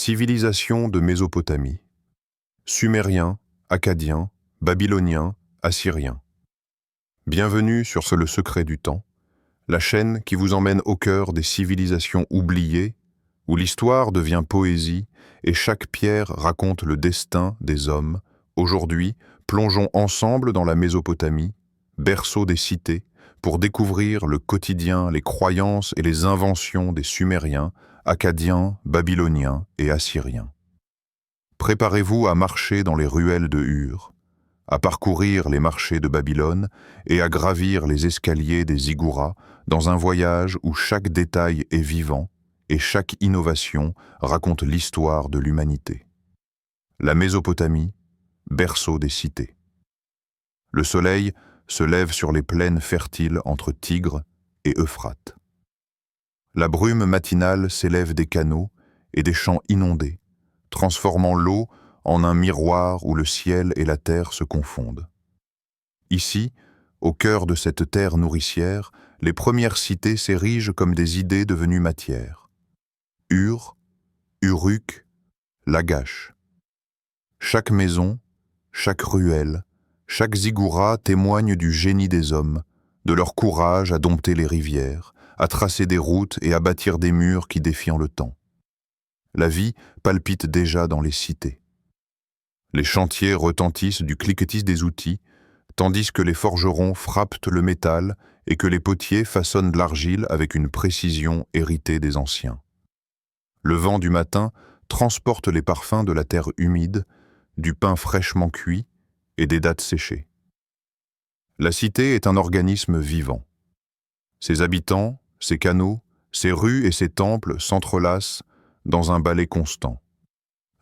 Civilisation de Mésopotamie. Sumériens, Akkadiens, Babyloniens, Assyriens. Bienvenue sur Le Secret du Temps, la chaîne qui vous emmène au cœur des civilisations oubliées, où l'histoire devient poésie et chaque pierre raconte le destin des hommes. Aujourd'hui, plongeons ensemble dans la Mésopotamie, berceau des cités, pour découvrir le quotidien, les croyances et les inventions des Sumériens, Akkadiens, Babyloniens et Assyriens. Préparez-vous à marcher dans les ruelles de Ur, à parcourir les marchés de Babylone et à gravir les escaliers des ziggourats dans un voyage où chaque détail est vivant et chaque innovation raconte l'histoire de l'humanité. La Mésopotamie, berceau des cités. Le soleil se lève sur les plaines fertiles entre Tigre et Euphrate. La brume matinale s'élève des canaux et des champs inondés, transformant l'eau en un miroir où le ciel et la terre se confondent. Ici, au cœur de cette terre nourricière, les premières cités s'érigent comme des idées devenues matière. Ur, Uruk, Lagash. Chaque maison, chaque ruelle, chaque ziggoura témoigne du génie des hommes, de leur courage à dompter les rivières, à tracer des routes et à bâtir des murs qui défient le temps. La vie palpite déjà dans les cités. Les chantiers retentissent du cliquetis des outils, tandis que les forgerons frappent le métal et que les potiers façonnent de l'argile avec une précision héritée des anciens. Le vent du matin transporte les parfums de la terre humide, du pain fraîchement cuit et des dattes séchées. La cité est un organisme vivant. Ses habitants, ses canaux, ses rues et ses temples s'entrelacent dans un ballet constant,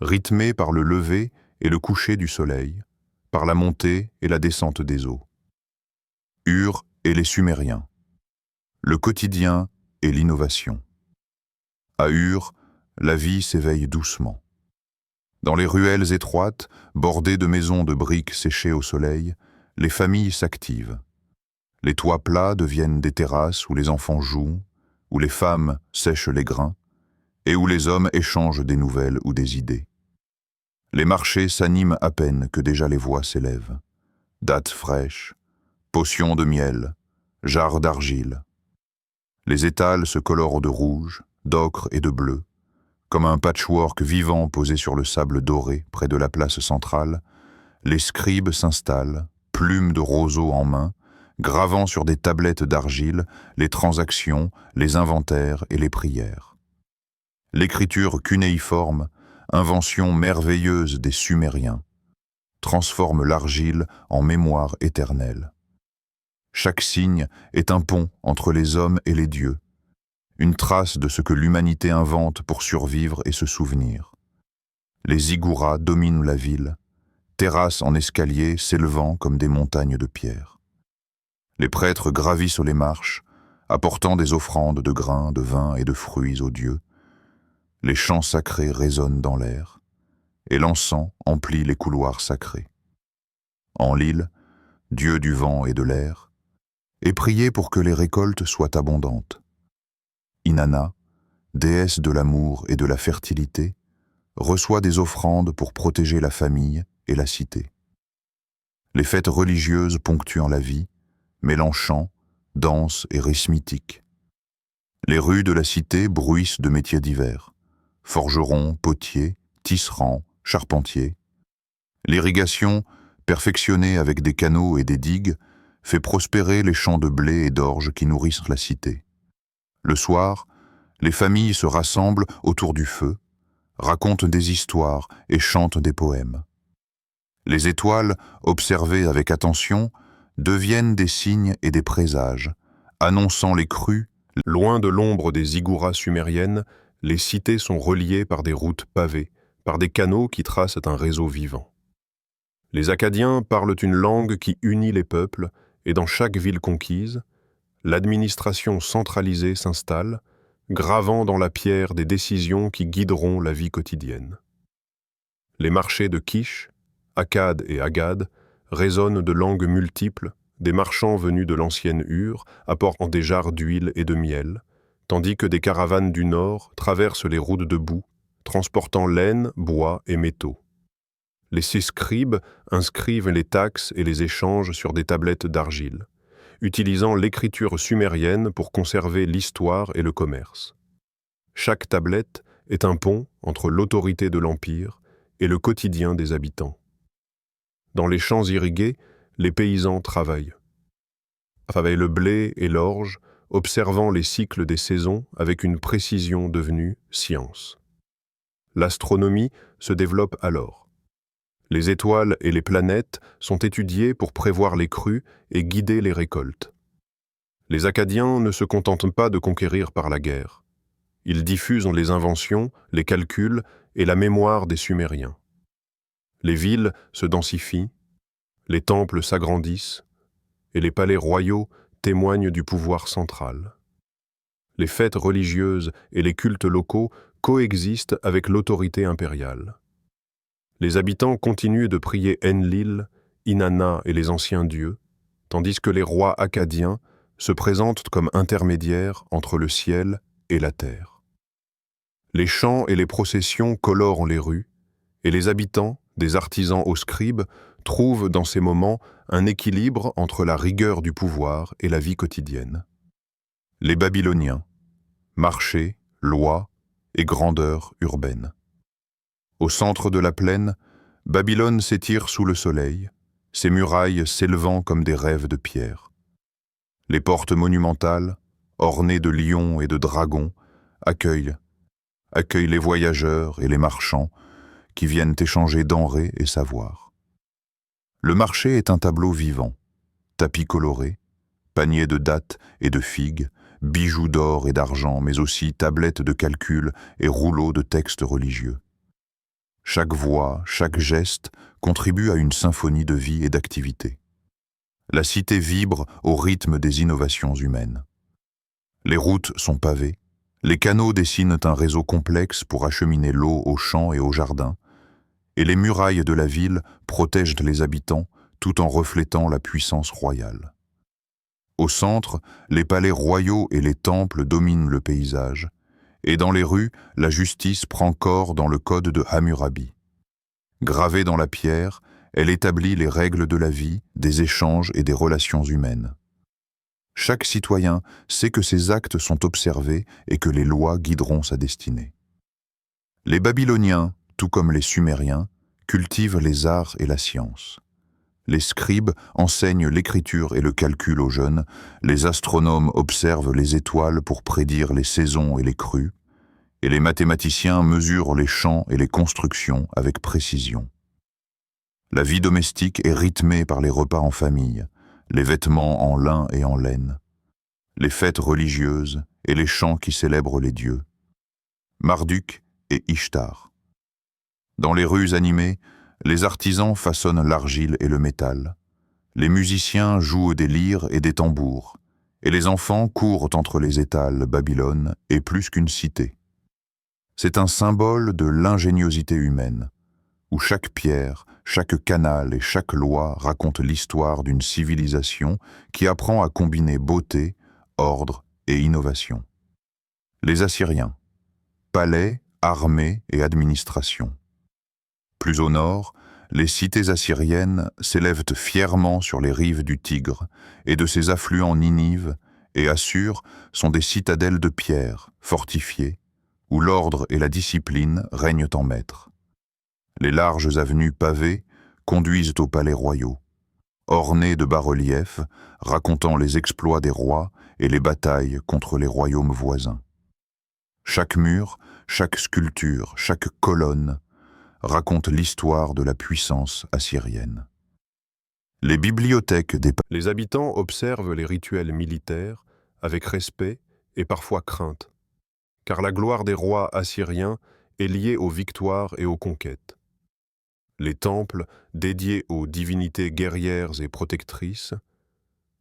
rythmé par le lever et le coucher du soleil, par la montée et la descente des eaux. Ur et les Sumériens. Le quotidien et l'innovation. À Ur, la vie s'éveille doucement. Dans les ruelles étroites, bordées de maisons de briques séchées au soleil, les familles s'activent. Les toits plats deviennent des terrasses où les enfants jouent, où les femmes sèchent les grains, et où les hommes échangent des nouvelles ou des idées. Les marchés s'animent à peine que déjà les voix s'élèvent. Dattes fraîches, potions de miel, jarres d'argile. Les étals se colorent de rouge, d'ocre et de bleu, comme un patchwork vivant posé sur le sable doré près de la place centrale. Les scribes s'installent, plumes de roseaux en main, gravant sur des tablettes d'argile les transactions, les inventaires et les prières. L'écriture cunéiforme, invention merveilleuse des Sumériens, transforme l'argile en mémoire éternelle. Chaque signe est un pont entre les hommes et les dieux, une trace de ce que l'humanité invente pour survivre et se souvenir. Les ziggourats dominent la ville, terrasses en escalier s'élevant comme des montagnes de pierre. Les prêtres gravissent les marches, apportant des offrandes de grains, de vin et de fruits aux dieux. Les chants sacrés résonnent dans l'air, et l'encens emplit les couloirs sacrés. Enlil, dieu du vent et de l'air, est prié pour que les récoltes soient abondantes. Inanna, déesse de l'amour et de la fertilité, reçoit des offrandes pour protéger la famille et la cité. Les fêtes religieuses ponctuant la vie, mêlant chants, danses et rythmes mythiques. Les rues de la cité bruissent de métiers divers. Forgerons, potiers, tisserands, charpentiers. L'irrigation, perfectionnée avec des canaux et des digues, fait prospérer les champs de blé et d'orge qui nourrissent la cité. Le soir, les familles se rassemblent autour du feu, racontent des histoires et chantent des poèmes. Les étoiles, observées avec attention, deviennent des signes et des présages, annonçant les crues. Loin de l'ombre des ziggourats sumériennes, les cités sont reliées par des routes pavées, par des canaux qui tracent un réseau vivant. Les Akkadiens parlent une langue qui unit les peuples, et dans chaque ville conquise, l'administration centralisée s'installe, gravant dans la pierre des décisions qui guideront la vie quotidienne. Les marchés de Kish, Akkad et Agad résonnent de langues multiples, des marchands venus de l'ancienne Ur apportant des jarres d'huile et de miel, tandis que des caravanes du nord traversent les routes de boue, transportant laine, bois et métaux. Les 6 scribes inscrivent les taxes et les échanges sur des tablettes d'argile, utilisant l'écriture sumérienne pour conserver l'histoire et le commerce. Chaque tablette est un pont entre l'autorité de l'Empire et le quotidien des habitants. Dans les champs irrigués, les paysans travaillent le blé et l'orge, observant les cycles des saisons avec une précision devenue science. L'astronomie se développe alors. Les étoiles et les planètes sont étudiées pour prévoir les crues et guider les récoltes. Les Akkadiens ne se contentent pas de conquérir par la guerre. Ils diffusent les inventions, les calculs et la mémoire des Sumériens. Les villes se densifient, les temples s'agrandissent, et les palais royaux témoignent du pouvoir central. Les fêtes religieuses et les cultes locaux coexistent avec l'autorité impériale. Les habitants continuent de prier Enlil, Inanna et les anciens dieux, tandis que les rois akkadiens se présentent comme intermédiaires entre le ciel et la terre. Les chants et les processions colorent les rues, et les habitants, des artisans aux scribes, trouvent dans ces moments un équilibre entre la rigueur du pouvoir et la vie quotidienne. Les Babyloniens, marché, loi et grandeur urbaine. Au centre de la plaine, Babylone s'étire sous le soleil, ses murailles s'élevant comme des rêves de pierre. Les portes monumentales, ornées de lions et de dragons, accueillent les voyageurs et les marchands qui viennent échanger denrées et savoirs. Le marché est un tableau vivant, tapis colorés, paniers de dattes et de figues, bijoux d'or et d'argent, mais aussi tablettes de calcul et rouleaux de textes religieux. Chaque voix, chaque geste contribue à une symphonie de vie et d'activité. La cité vibre au rythme des innovations humaines. Les routes sont pavées, les canaux dessinent un réseau complexe pour acheminer l'eau aux champs et aux jardins, et les murailles de la ville protègent les habitants tout en reflétant la puissance royale. Au centre, les palais royaux et les temples dominent le paysage, et dans les rues, la justice prend corps dans le code de Hammurabi. Gravée dans la pierre, elle établit les règles de la vie, des échanges et des relations humaines. Chaque citoyen sait que ses actes sont observés et que les lois guideront sa destinée. Les Babyloniens, tout comme les Sumériens, cultivent les arts et la science. Les scribes enseignent l'écriture et le calcul aux jeunes, les astronomes observent les étoiles pour prédire les saisons et les crues, et les mathématiciens mesurent les champs et les constructions avec précision. La vie domestique est rythmée par les repas en famille, les vêtements en lin et en laine, les fêtes religieuses et les chants qui célèbrent les dieux. Marduk et Ishtar. Dans les rues animées, les artisans façonnent l'argile et le métal. Les musiciens jouent des lyres et des tambours, et les enfants courent entre les étals. Babylone est plus qu'une cité. C'est un symbole de l'ingéniosité humaine, où chaque pierre, chaque canal et chaque loi racontent l'histoire d'une civilisation qui apprend à combiner beauté, ordre et innovation. Les Assyriens, palais, armée et administration. Plus au nord, les cités assyriennes s'élèvent fièrement sur les rives du Tigre et de ses affluents Ninive et Assur sont des citadelles de pierre, fortifiées, où l'ordre et la discipline règnent en maître. Les larges avenues pavées conduisent aux palais royaux, ornées de bas-reliefs racontant les exploits des rois et les batailles contre les royaumes voisins. Chaque mur, chaque sculpture, chaque colonne raconte l'histoire de la puissance assyrienne. Les bibliothèques des palais. Les habitants observent les rituels militaires avec respect et parfois crainte, car la gloire des rois assyriens est liée aux victoires et aux conquêtes. Les temples, dédiés aux divinités guerrières et protectrices,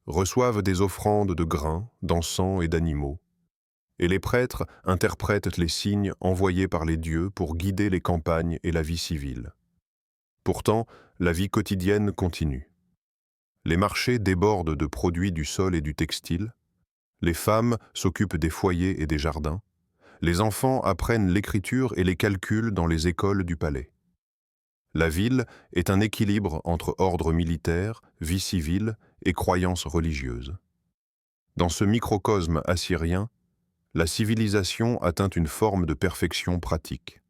reçoivent des offrandes de grains, d'encens et d'animaux, et les prêtres interprètent les signes envoyés par les dieux pour guider les campagnes et la vie civile. Pourtant, la vie quotidienne continue. Les marchés débordent de produits du sol et du textile, les femmes s'occupent des foyers et des jardins, Les enfants apprennent l'écriture et les calculs dans les écoles du palais. La ville est un équilibre entre ordre militaire, vie civile et croyances religieuses. Dans ce microcosme assyrien, la civilisation atteint une forme de perfection pratique.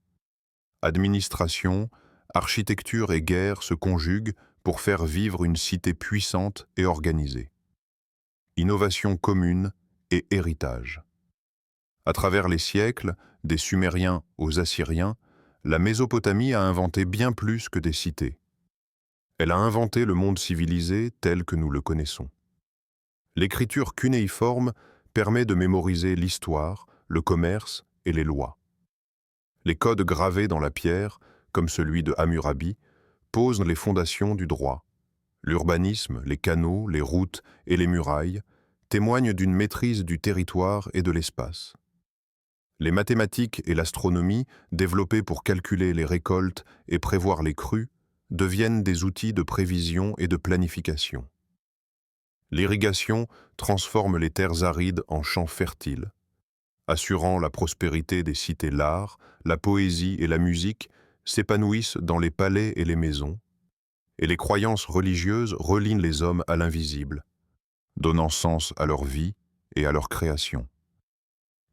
Administration, architecture et guerre se conjuguent pour faire vivre une cité puissante et organisée. Innovation commune et héritage. À travers les siècles, des Sumériens aux Assyriens, la Mésopotamie a inventé bien plus que des cités. Elle a inventé le monde civilisé tel que nous le connaissons. L'écriture cunéiforme permet de mémoriser l'histoire, le commerce et les lois. Les codes gravés dans la pierre, comme celui de Hammurabi, posent les fondations du droit. L'urbanisme, les canaux, les routes et les murailles témoignent d'une maîtrise du territoire et de l'espace. Les mathématiques et l'astronomie, développées pour calculer les récoltes et prévoir les crues, deviennent des outils de prévision et de planification. L'irrigation transforme les terres arides en champs fertiles, assurant la prospérité des cités. L'art, la poésie et la musique s'épanouissent dans les palais et les maisons, et les croyances religieuses relient les hommes à l'invisible, donnant sens à leur vie et à leur création.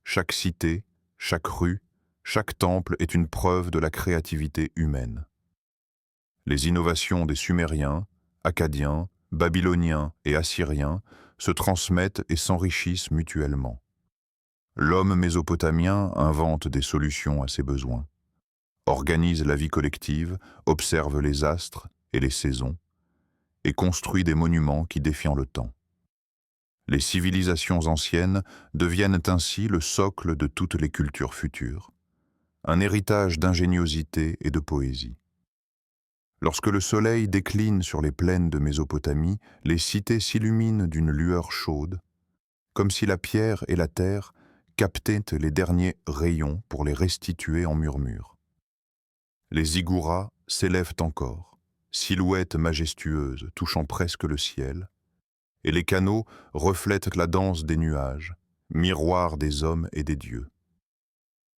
Chaque cité, chaque rue, chaque temple est une preuve de la créativité humaine. Les innovations des Sumériens, Akkadiens, Babyloniens et Assyriens se transmettent et s'enrichissent mutuellement. L'homme mésopotamien invente des solutions à ses besoins, organise la vie collective, observe les astres et les saisons, et construit des monuments qui défient le temps. Les civilisations anciennes deviennent ainsi le socle de toutes les cultures futures, un héritage d'ingéniosité et de poésie. Lorsque le soleil décline sur les plaines de Mésopotamie, les cités s'illuminent d'une lueur chaude, comme si la pierre et la terre captaient les derniers rayons pour les restituer en murmures. Les ziggourats s'élèvent encore, silhouettes majestueuses touchant presque le ciel, et les canaux reflètent la danse des nuages, miroir des hommes et des dieux.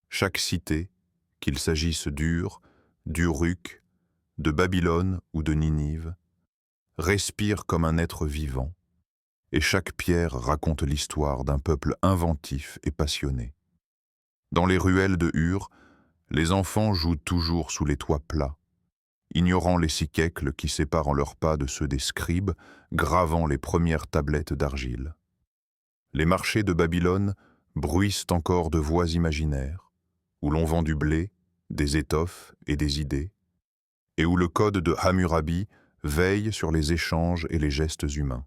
Chaque cité, qu'il s'agisse d'Ur, d'Uruk, de Babylone ou de Ninive, respire comme un être vivant, et chaque pierre raconte l'histoire d'un peuple inventif et passionné. Dans les ruelles de Ur, les enfants jouent toujours sous les toits plats, ignorant les siècles qui séparent leurs pas de ceux des scribes, gravant les premières tablettes d'argile. Les marchés de Babylone bruissent encore de voix imaginaires, où l'on vend du blé, des étoffes et des idées, et où le code de Hammurabi veille sur les échanges et les gestes humains.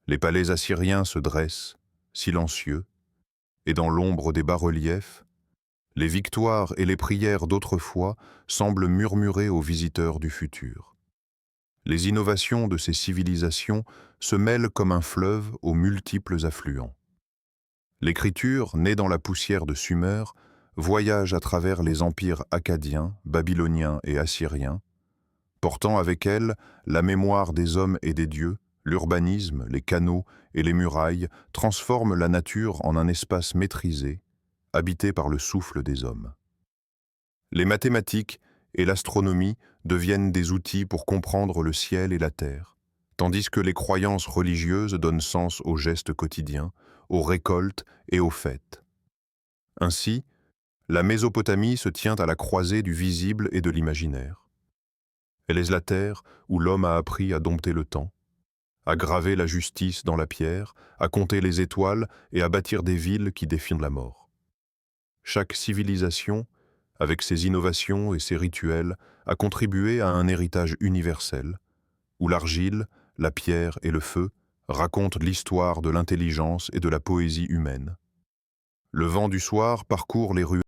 Les palais assyriens se dressent, silencieux, et dans l'ombre des bas-reliefs, les victoires et les prières d'autrefois semblent murmurer aux visiteurs du futur. Les innovations de ces civilisations se mêlent comme un fleuve aux multiples affluents. L'écriture, née dans la poussière de Sumer, voyage à travers les empires akkadiens, babyloniens et assyriens, portant avec elle la mémoire des hommes et des dieux. L'urbanisme, les canaux et les murailles transforment la nature en un espace maîtrisé, habité par le souffle des hommes. Les mathématiques et l'astronomie deviennent des outils pour comprendre le ciel et la terre, tandis que les croyances religieuses donnent sens aux gestes quotidiens, aux récoltes et aux fêtes. Ainsi, la Mésopotamie se tient à la croisée du visible et de l'imaginaire. Elle est la terre où l'homme a appris à dompter le temps, à graver la justice dans la pierre, à compter les étoiles et à bâtir des villes qui défient la mort. Chaque civilisation, avec ses innovations et ses rituels, a contribué à un héritage universel, où l'argile, la pierre et le feu racontent l'histoire de l'intelligence et de la poésie humaine. Le vent du soir parcourt les rues